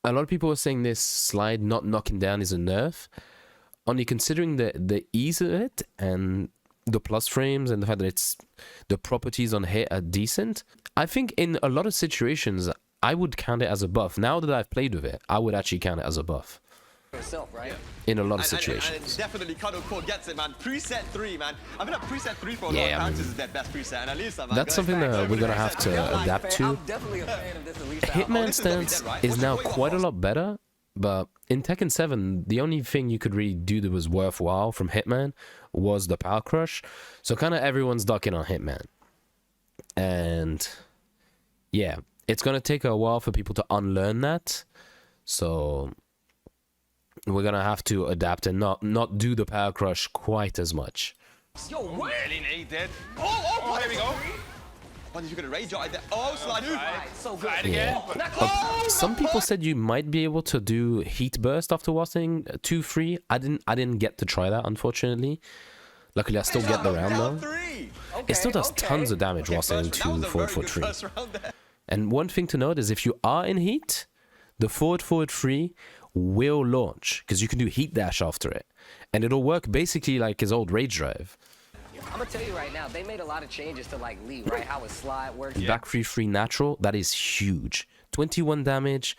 a lot of people are saying this slide not knocking down is a nerf. Only considering the ease of it and the plus frames and the fact that it's the properties on hit are decent. I think in a lot of situations I would count it as a buff. Now that I've played with it, I would actually count it as a buff. Yourself, right? In a lot of situations. And definitely Cuddle Core gets it, man. Preset 3, man. I mean, preset 3 for a lot of Yeah, I characters mean, is their best preset, and Alisa, man. that's something that we're gonna have to adapt to. I'm definitely a fan of this Alisa. Hitman stance is now quite a lot better, but in Tekken 7, the only thing you could really do that was worthwhile from Hitman was the Power Crush. So kind of everyone's ducking on Hitman. And yeah, it's gonna take a while for people to unlearn that. So we're gonna have to adapt and not do the Power Crush quite as much. Yo, what? He dead. Oh, Here we go. What did you get a rage out there? Oh, slide. So good. Yeah. Some people said you might be able to do Heat Burst after watching 2-3. I didn't get to try that, unfortunately. Luckily, I still get the round though. It still does tons of damage while saying 2-4-4-3. And one thing to note is if you are in heat, the forward 3 will launch because you can do heat dash after it, and it'll work basically like his old rage drive. I'm gonna tell you right now, they made a lot of changes to like Lee, right? How his slide works. Back 3-3 natural, that is huge. 21 damage.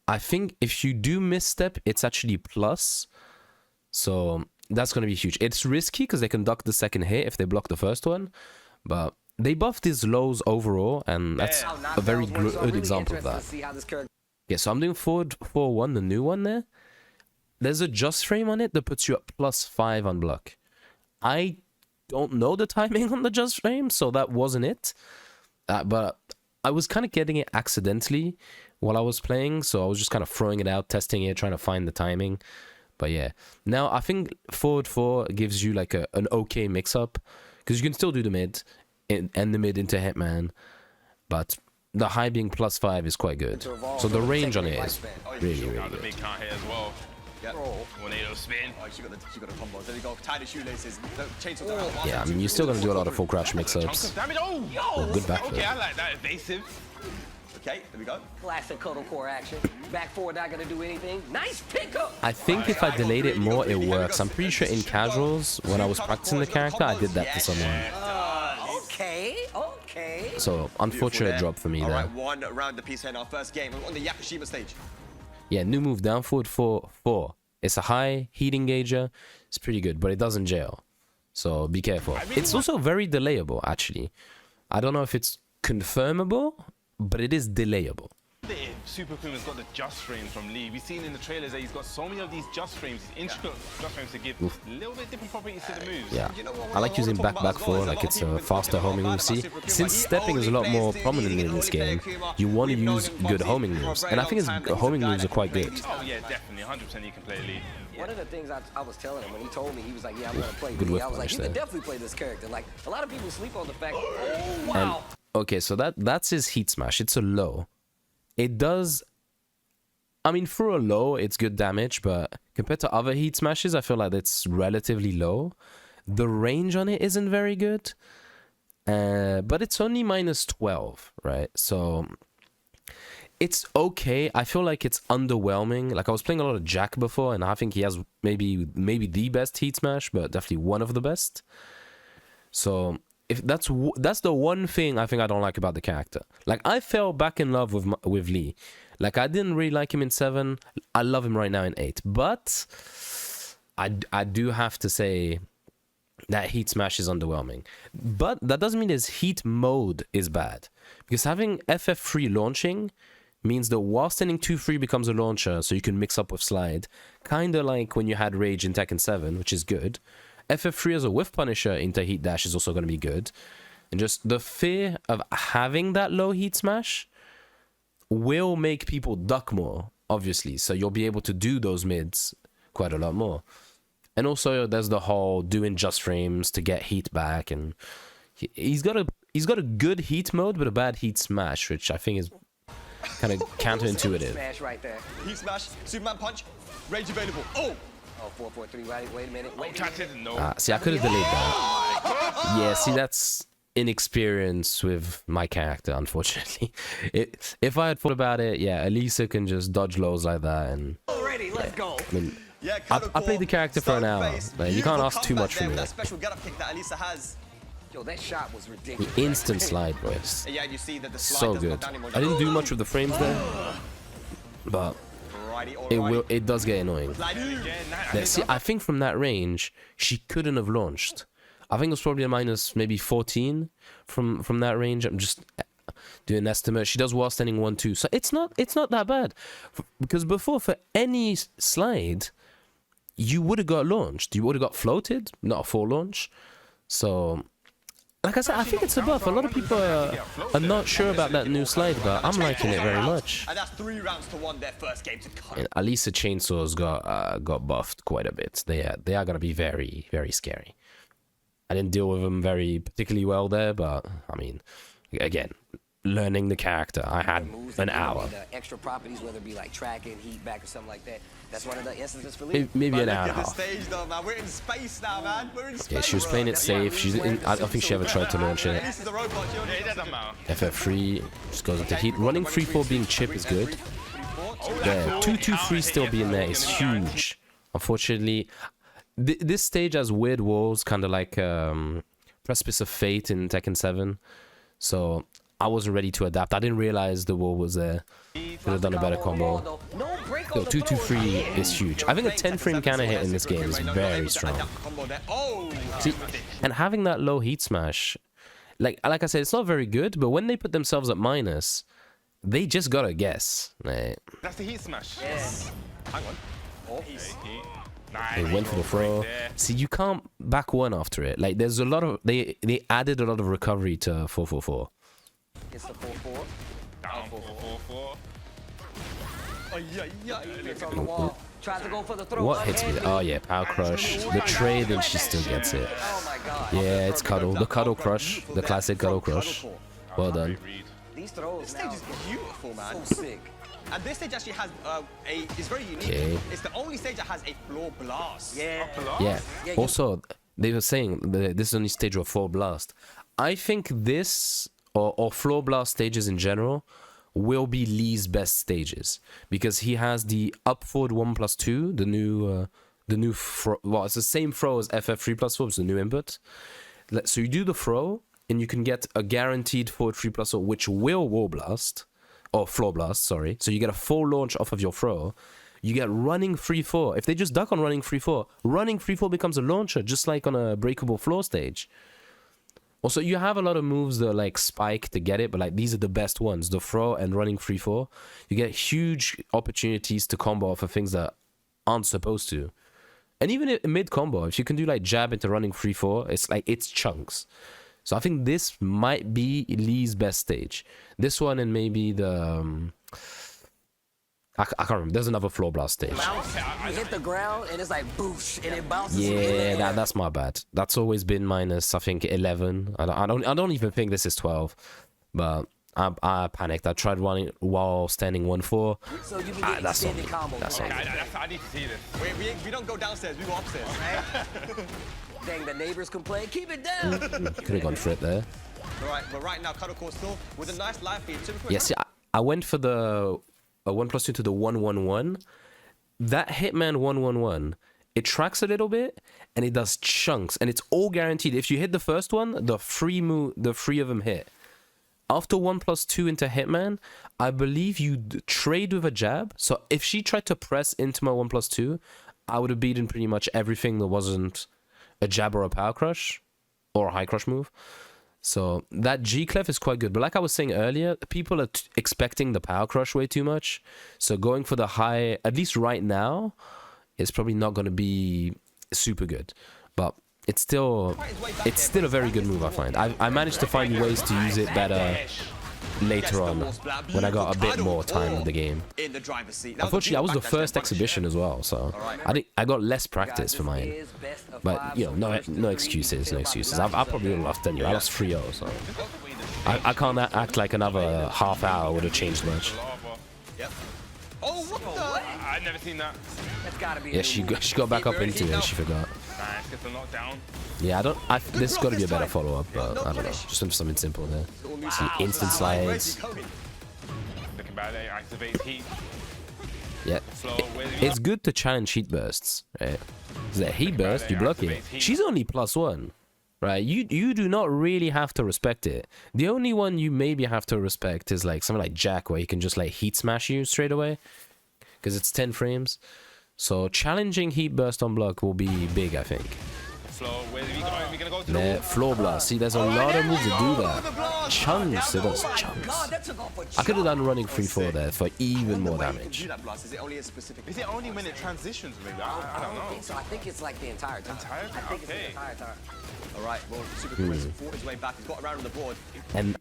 I think if you do misstep, it's actually plus. So that's gonna be huge. It's risky because they can duck the second hit if they block the first one, but they buffed his lows overall, and that's a very good example of that. Yeah, so I'm doing forward 4-1, the new one there. There's a just frame on it that puts you at +5 on block. I don't know the timing on the just frame, so that wasn't it. But I was kind of getting it accidentally while I was playing, so I was just kind of throwing it out, testing it, trying to find the timing. But yeah, now I think forward 4 gives you like an okay mix-up, because you can still do the mid and the mid into Hitman, but the high being +5 is quite good. So the range on it is really good. The big count here as well. Tornado spin. Oh, she got the combos. There you go. Tie the shoelaces. Chainsaw. Yeah, I mean, you're still gonna do a lot of full crash mix-ups. Oh, good backflip. Okay, I like that evasive. Okay, there we go. Classic Cuddle Core action. Back forward, not gonna do anything. Nice pickup. I think if I delayed it more, it works. I'm pretty sure in casuals, when I was practicing the character, I did that to someone. Okay. So, unfortunate drop for me there. Alright, one round apiece here in our first game on the Yakushima stage. Yeah, new move, down forward 4-4. It's a high heat engager. It's pretty good, but it doesn't jail. So be careful. It's also very delayable, actually. I don't know if it's confirmable, but it is delayable. Super Akuma's got the just frames from Lee. We've seen in the trailers that he's got so many of these just frames, these intricate just frames to give a little bit different properties to the moves. Yeah, I like using back 4, like it's a faster homing move. See, since stepping is a lot more prominent in this game, you want to use good homing moves, and I think his homing moves are quite good. Oh yeah, definitely, 100% you can play Lee. One of the things I was telling him when he told me, he was like, yeah, I'm gonna play Good Lee. whip I was like, punish you there. can definitely play this character. Like, a lot of people sleep on the fact, oh, wow. Okay, so that's his heat smash. It's a low. It does, I mean, for a low, it's good damage, but compared to other heat smashes, I feel like it's relatively low. The range on it isn't very good, but it's only -12, right? So it's okay. I feel like it's underwhelming. Like, I was playing a lot of Jack before, and I think he has maybe the best heat smash, but definitely one of the best. So if that's the one thing I think I don't like about the character. Like, I fell back in love with Lee. Like, I didn't really like him in 7. I love him right now in 8. But I do have to say that heat smash is underwhelming. But that doesn't mean his heat mode is bad, because having FF3 launching means that while standing 2-3 becomes a launcher, so you can mix up with slide, kind of like when you had Rage in Tekken 7, which is good. FF3 as a whiff punisher into heat dash is also going to be good. And just the fear of having that low heat smash will make people duck more, obviously. So you'll be able to do those mids quite a lot more. And also there's the whole doing just frames to get heat back, and he's got a good heat mode but a bad heat smash, which I think is kind of counterintuitive. Smash right there. Heat smash, Superman punch, rage available. Oh, 4-4-3, right? Wait a minute. No. See, I could have delayed that. Yeah, see, that's inexperience with my character, unfortunately. If I had thought about it, yeah, Elisa can just dodge lows like that, and Already, let's go. I mean, Yeah, I played the character for an hour. Like, you can't ask too much from me. That special get up kick that Elisa has. Yo, that shot was ridiculous. The instant slide, boys. Yeah, you see that the slide So doesn't go good. down anymore. I didn't do much with the frames there, but it does get annoying. See, I think from that range, she couldn't have launched. I think it was probably a minus maybe 14 from that range. I'm just doing an estimate. She does while standing 1-2, so it's not that bad. Because before, for any slide, you would have got launched. You would have got floated, not a full launch. So, like I said, I think it's a buff. A lot of people are not sure about that new slide, but I'm liking it very much. And that's 3 rounds to 1, their first game to cut. And Alisa Chainsaws got buffed quite a bit. They are gonna be very, very scary. I didn't deal with them particularly well there, but I mean, again, learning the character, I had an hour. The extra properties, whether it be like tracking, heat back, or something like that. That's one of the instances for Lee. Maybe an hour and a Look at the half. stage though, man. We're in space now, man. We're in space. Yeah, she was playing it safe. I don't think she ever tried to launch it. This is the robot. FF3 just goes into heat. Running 3-4 being chip is good. Yeah, 2-2-3 still being there is huge. Unfortunately, this stage has weird walls, kind of like Precipice of Fate in Tekken 7. So I wasn't ready to adapt. I didn't realize the wall was there. Could have done a better combo. Yo, 2-2-3 is huge. I think a 10-frame counter hit in this game is very strong. See, and having that low heat smash, like I said, it's not very good, but when they put themselves at minus, they just gotta guess. Right? That's the heat smash. Yes. Hang on. Oh, They went for the throw. See, you can't back one after it. Like, there's a lot of... They added a lot of recovery to 444. It's the 4-4. Down 4-4-4. It's on the wall. Tries to go for the throw. What hits me? Oh, yeah, Power Crush. The tray, then she still gets it. Oh my god. Yeah, it's Cuddle. The Cuddle Crush. The classic Cuddle Crush. Well done. These throws This stage is beautiful, man. so sick. And this stage actually has it's very unique. Okay. It's the only stage that has a floor blast. Yeah. Yeah. Also, they were saying this is only stage of floor blast. I think this or floor blast stages in general will be Lee's best stages because he has the up forward 1+2, the new well, it's the same throw as FF3+4, it's the new input. So you do the throw and you can get a guaranteed forward 3+4, which will wall blast. Or floor blast, sorry. So you get a full launch off of your throw. You get running 3-4. If they just duck on running 3-4 becomes a launcher, just like on a breakable floor stage. Also, you have a lot of moves that like spike to get it, but like these are the best ones. The throw and running 3-4. You get huge opportunities to combo off of things that aren't supposed to. And even in mid combo, if you can do like jab into running 3-4, it's like it's chunks. So I think this might be Lee's best stage. This one and maybe the... I can't remember. There's another floor blast stage. You hit the ground and it's like boosh and it bounces. Yeah, that's my bad. That's always been minus, I think, 11. I don't even think this is 12. But I panicked. I tried running while standing 1-4. So you can get That's on me. extended combos. That's on me. I need to see this. We don't go downstairs, we go upstairs. Dang, the neighbors complain. Keep it down. Could have gone for it there. Alright, but right now, Cuddle Core still with a nice life feed. Yeah, see, I went for the 1+2 to the 1-1-1. That Hitman 1-1-1, it tracks a little bit and it does chunks and it's all guaranteed. If you hit the first one, the three of them hit. After 1+2 into Hitman, I believe you trade with a jab. So if she tried to press into my 1+2, I would have beaten pretty much everything that wasn't a jab or a power crush or a high crush move. So that G-Clef is quite good. But like I was saying earlier, people are expecting the power crush way too much. So going for the high, at least right now, is probably not going to be super good. But it's still a very good move, I find. I managed to find ways to use it better later on when I got a bit more time in the game. Unfortunately, I was the first exhibition as well, so I got less practice for mine. But you know, no excuses. I probably would have lost anyway. I lost 3-0, so I can't act like another half hour would have changed much. I've never seen that. That's gotta be. Yeah, she got back up into it and she forgot. Nice, gets the knockdown. Yeah, this has got to be a better follow-up, but I don't know. Just something simple there. See, instant slides. Looking bad there, activates heat. Yeah. It's good to challenge heat bursts, right? Is that heat burst, you block it. She's only +1, right? You do not really have to respect it. The only one you maybe have to respect is like something like Jack, where he can just like heat smash you straight away, because it's 10 frames. So challenging heat burst on block will be big, I think. Floor blast. See, there's a lot of moves that do that. Chunks, it does chunks. I could have done running 3-4 there for even more damage. Is it only a specific? Is it only when it transitions? Maybe I don't know. So I think it's like the entire time. I think it's the entire time. All right. Well, Super Kuma's fought his way back. He's got around on the board. And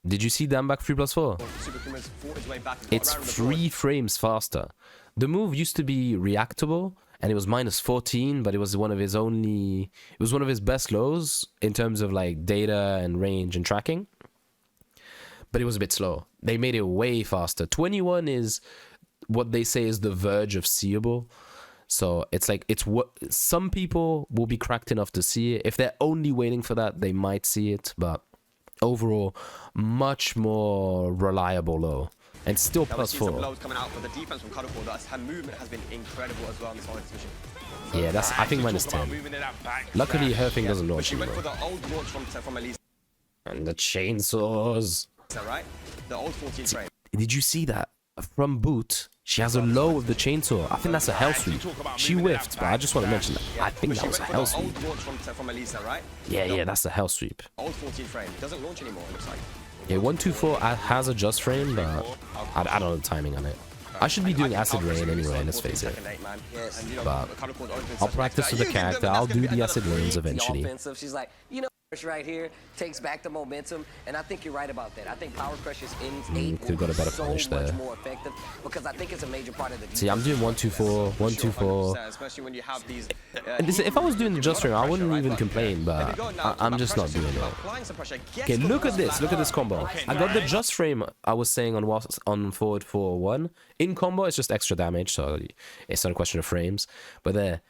did you see down back 3+4? Super Kuma's fought his way back. It's 3 frames faster. The move used to be reactable, and it was -14, but it was one of his best lows in terms of like data and range and tracking. But it was a bit slow. They made it way faster. 21 is what they say is the verge of seeable. So it's like it's what some people will be cracked enough to see it. If they're only waiting for that, they might see it, but overall much more reliable low. And still +4. Blows coming out, but the defense from Karuko, her movement has been incredible as well in this whole exhibition. Yeah, that's I think -10. Luckily, her thing doesn't launch She went anymore. for the old launch from Elise. And the chainsaws. Is that right? The old 14 frame. Did you see that? From boot, she has a low with the chainsaw. I think that's a hell sweep. She whiffed, but I just want to mention that. I think that was a hell sweep. Old launch from Elisa, right? Yeah, that's a hell sweep. Old 14 frame. It doesn't launch anymore, it looks like. Yeah, 124 has a just frame, but I don't know the timing on it. I should be doing acid rain anyway, let's face it. But I'll practice with the character. I'll do the acid rains eventually. She's like, you know, right here takes back the momentum, and I think you're right about that. I think Power Crush's in Could've got a better punish there. much more effective because I think it's a major part of the defense. See, I'm doing 124, 124. Especially when you have these. If I was doing the just frame, I wouldn't even complain, but I'm just not doing it. Okay, look at this. Look at this combo. I got the just frame I was saying on forward 4-1. In combo, it's just extra damage, so it's not a question of frames. But there.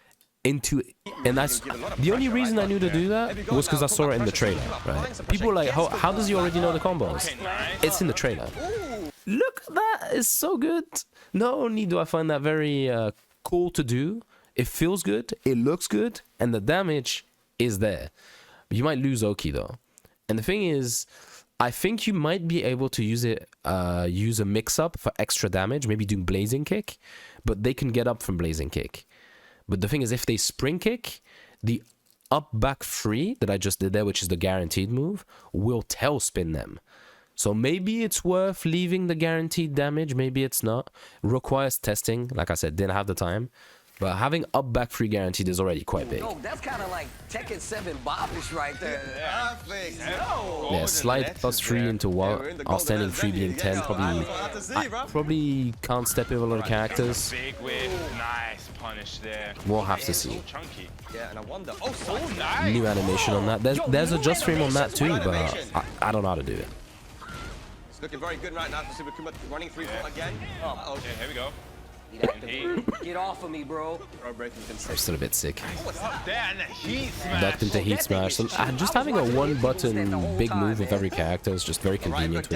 And that's the only reason I knew to do that was because I saw it in the trailer, right? People were like, how does he already know the combos? It's in the trailer. Look, that is so good. Not only do I find that very cool to do, it feels good, it looks good, and the damage is there. But you might lose Oki though. And the thing is, I think you might be able to use a mix-up for extra damage, maybe doing Blazing Kick, but they can get up from Blazing Kick. But the thing is, if they spring kick, the up back 3 that I just did there, which is the guaranteed move, will tail spin them. So maybe it's worth leaving the guaranteed damage, maybe it's not. Requires testing, like I said, didn't have the time. But having up back 3 guaranteed is already quite big. No, that's kind of like Tekken 7 Bobbish right there. Perfect. Yeah, slide +3 into outstanding 3 being 10. Probably can't step in with a lot of characters. Big whip, nice punish there. We'll have to see. Chunky. Yeah, and I wonder. Oh, so nice. New animation on that. There's a just frame on that too, but I don't know how to do it. It's looking very good right now for Super Kuma running 3-4 again. Okay, here we go. Get off of me, bro. I'm still a bit sick. There and the heat smash. Ducked into heat smash. So, just having a 1-button big move with every character is just very convenient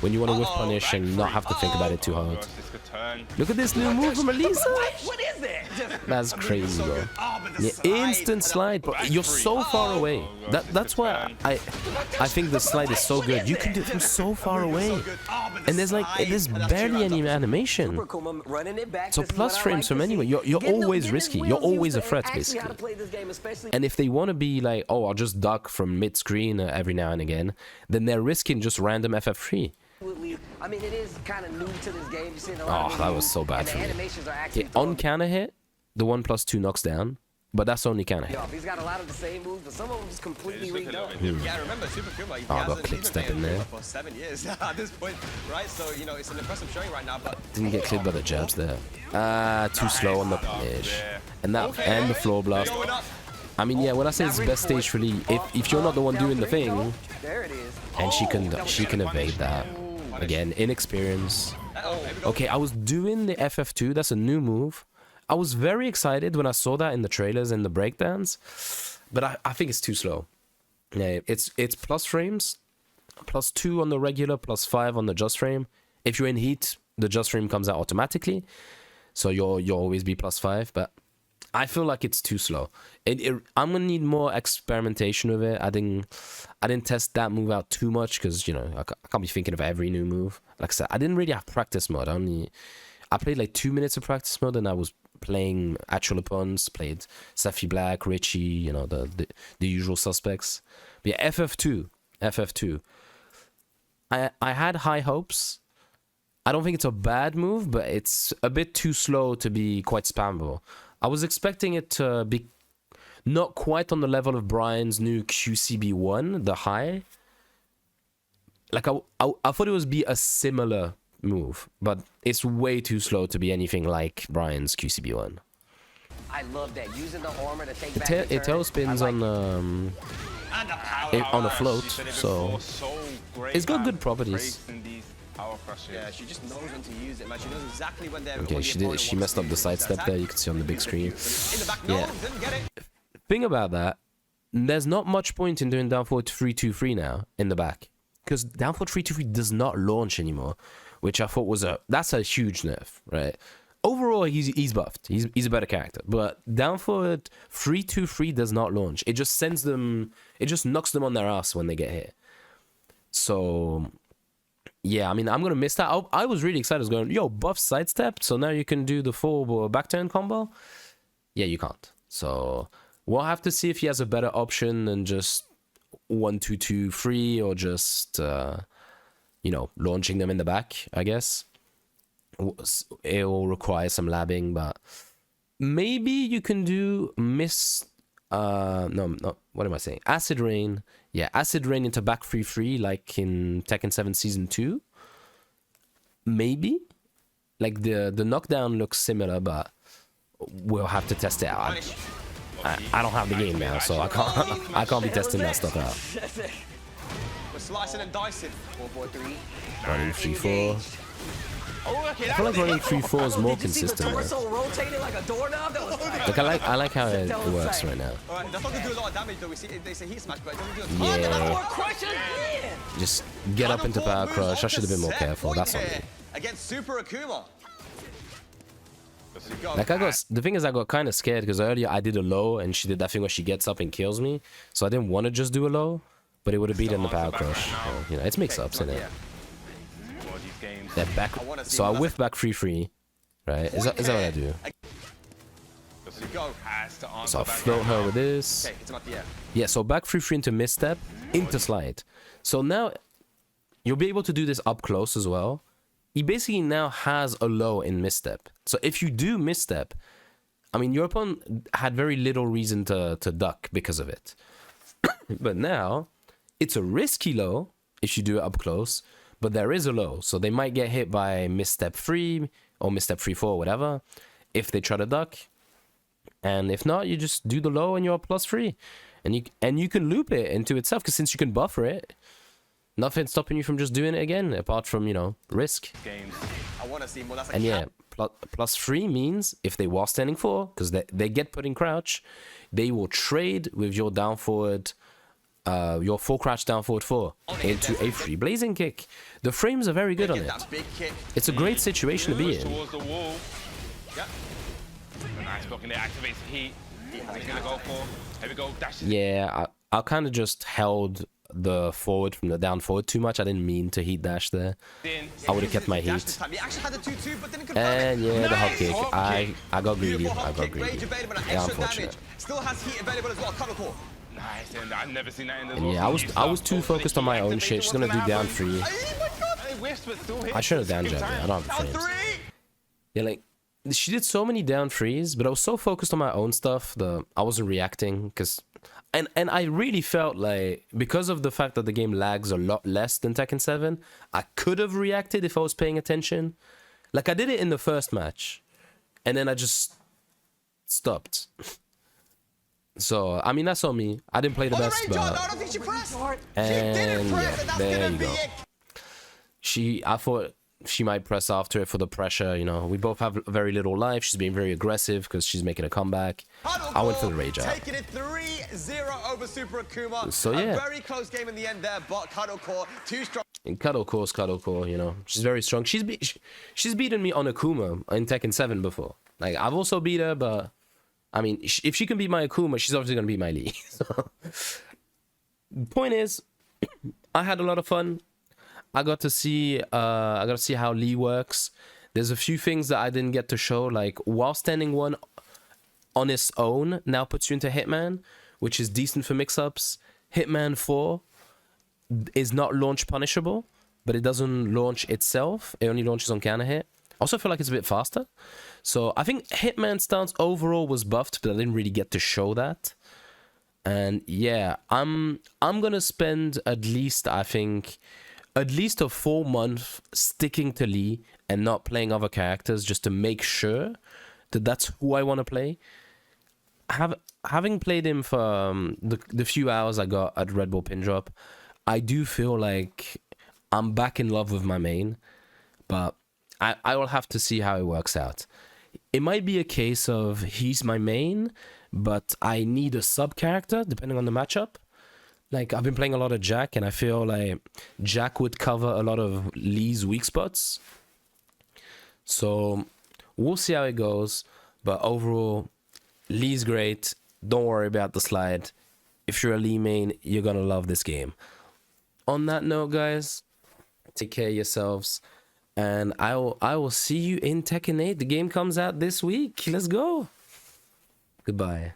when you want to whiff punish and not have to think about it too hard. Look at this new move from Elisa. What is that? That's crazy, bro. Yeah, instant slide, bro. You're so far away. That's why I think the slide is so good. You can do it from so far away, and there's barely any animation. So plus frames from anywhere. You're always risky. You're always a threat, basically. And if they want to be like, oh, I'll just duck from mid-screen every now and again, then they're risking just random FF3. I mean, it is kind of new to this game. You're seeing a Oh, lot of that new was so bad for me. animations are actually On counter hit, the 1+2 knocks down, but that's only counter hit. He's got a lot of the same moves, but some of them just completely redone. Yeah, remember Super Kuma? Oh, I got clip step in there. For 7 years at this point, right? So you know it's an impressive showing right now, but Didn't get clipped by the jabs there. Too slow on the punish, and the floor blast. I mean, yeah, when I say it's best stage for Lee, if you're not the one doing the thing, There it is. and she can evade that. Again, inexperience. Okay, I was doing the FF2. That's a new move. I was very excited when I saw that in the trailers and the breakdowns, but I think it's too slow. Yeah, it's plus frames, +2 on the regular, +5 on the just frame. If you're in heat, the just frame comes out automatically, so you'll always be +5. But I feel like it's too slow. I'm gonna need more experimentation with it. I didn't test that move out too much because, you know, I can't be thinking of every new move. Like I said, I didn't really have practice mode. I played like 2 minutes of practice mode, and I was playing actual opponents. Played Sephi Black, Richie, you know, the usual suspects. But yeah, FF2. I had high hopes. I don't think it's a bad move, but it's a bit too slow to be quite spammable. I was expecting it to be not quite on the level of Brian's new QCB1, the high. Like, I thought it would be a similar move, but it's way too slow to be anything like Brian's QCB1. I love that. Using the armor to take back It tail spins on a float, so it's got good properties. Yeah, she just knows when to use it, man. She knows exactly when they're. Okay, she messed up the sidestep there. You can see on the big screen. In the back, no, Yeah. didn't get it. Thing about that, there's not much point in doing down forward 3-2-3 now in the back, because down forward 3-2-3 does not launch anymore, which I thought was that's a huge nerf, right? Overall, he's buffed. He's a better character, but down forward 3-2-3 does not launch. It just sends them. It just knocks them on their ass when they get hit. So yeah, I mean, I'm gonna miss that. I was really excited. I was going, yo, buff sidestep, so now you can do the full back turn combo. Yeah, you can't. So we'll have to see if he has a better option than just 1-2-2-3 or just you know, launching them in the back. I guess it will require some labbing, but maybe you can do no, what am I saying? Acid Rain. Yeah, Acid Rain into back 3-3 like in Tekken 7 Season 2. Maybe? Like the knockdown looks similar, but we'll have to test it out. I don't have the game now, so I can't be testing that stuff out. We're slicing and dicing. 4-4-3. Running 3-4. Oh, okay, I feel like running 3-4 is more Did you see the consistent. torso rotating like a doorknob? That was Like I like how it works right now. Alright, that's not gonna do a lot of damage though. We see they say heat smash, but it doesn't do a Yeah. Power crush again. Just get up into power crush. I should have been more careful. That's on me. Against Super Akouma. Like the thing is, I got kind of scared because earlier I did a low and she did that thing where she gets up and kills me. So I didn't want to just do a low, but it would have beaten the power crush. So, you know, it's mix-ups in it. That back. So I whiff back 3-3, right? Is that what I do? So I'll float her with this. Okay, hit him up the air. Yeah, so back 3-3 into misstep, into slide. So now you'll be able to do this up close as well. He basically now has a low in misstep. So if you do misstep, I mean, your opponent had very little reason to duck because of it. But now, it's a risky low if you do it up close, but there is a low. So they might get hit by misstep 3 or misstep 3-4, whatever, if they try to duck. And if not, you just do the low and you're +3. And you can loop it into itself, because since you can buffer it, nothing's stopping you from just doing it again, apart from, you know, risk. I want to see more. That's like And yeah, +3 means if they were standing 4, because they get put in crouch, they will trade with your down forward, your full crouch down forward 4 into a free blazing kick. The frames are very good on it. It's a great situation to be in. Towards the wall. Yep. Nice blocking there, activates the heat. He's gonna go for. Here we go, dashes. Yeah, I kind of just held the forward from the down forward too much. I didn't mean to heat dash there. I would have kept my heat. And yeah, the hop kick. I got greedy. I got greedy. Yeah, unfortunate. Still has heat available as well. Cover. Nice, and I've never seen that in the. And yeah, I was too focused on my own shit. She's gonna do down 3. I should have down jabbed it. I don't have the frames. Yeah, like she did so many down 3s, but I was so focused on my own stuff that I wasn't reacting, because and I really felt like, because of the fact that the game lags a lot less than Tekken 7, I could have reacted if I was paying attention. Like I did it in the first match, and then I just stopped. So I mean, that's on me. I didn't play the best, but and yeah, there you go. I thought she might press after it for the pressure. You know, we both have very little life. She's being very aggressive because she's making a comeback. I went for the rage out. Taking it 3-0 over Super Akuma. So yeah, a very close game in the end there, but Cuddle Core too strong. in Cuddle Core, you know, she's very strong. She's beaten me on Akouma in Tekken 7 before. Like, I've also beat her, but I mean, if she can beat my Akouma, she's obviously gonna beat my Lee. So, point is, I had a lot of fun. I got to see how Lee works. There's a few things that I didn't get to show, like while standing one on its own now puts you into Hitman, which is decent for mix-ups. Hitman 4 is not launch punishable, but it doesn't launch itself. It only launches on counter hit. Also feel like it's a bit faster. So I think Hitman stance overall was buffed, but I didn't really get to show that. And yeah, I'm gonna spend at least, I think, at least a full month sticking to Lee and not playing other characters just to make sure that that's who I want to play. Having played him for the few hours I got at Red Bull Pin Drop, I do feel like I'm back in love with my main, but I will have to see how it works out. It might be a case of he's my main, but I need a sub character depending on the matchup. Like, I've been playing a lot of Jack, and I feel like Jack would cover a lot of Lee's weak spots. So we'll see how it goes. But overall, Lee's great. Don't worry about the slide. If you're a Lee main, you're gonna love this game. On that note, guys, take care of yourselves. And I will see you in Tekken 8. The game comes out this week. Let's go. Goodbye.